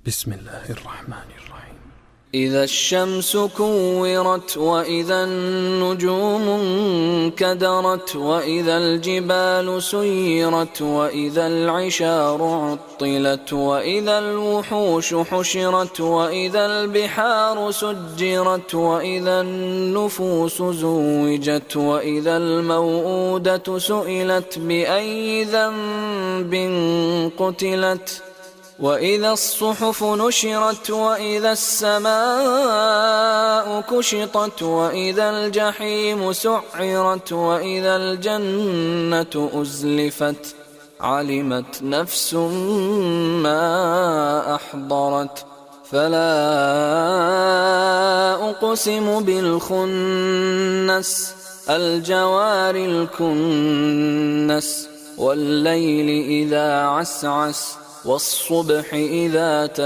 بسم الله الرحمن الرحيم. إذا الشمس كورت وإذا النجوم انكدرت وإذا الجبال سيرت وإذا العشار عطلت وإذا الوحوش حشرت وإذا البحار سجرت وإذا النفوس زوجت وإذا الموءودة سئلت بأي ذنب قتلت وإذا الصحف نشرت وإذا السماء كشطت وإذا الجحيم سعرت وإذا الجنة أزلفت علمت نفس ما أحضرت فلا أقسم بالخنس الجوار الكنس والليل إذا عسعس والصبح إذا تنفس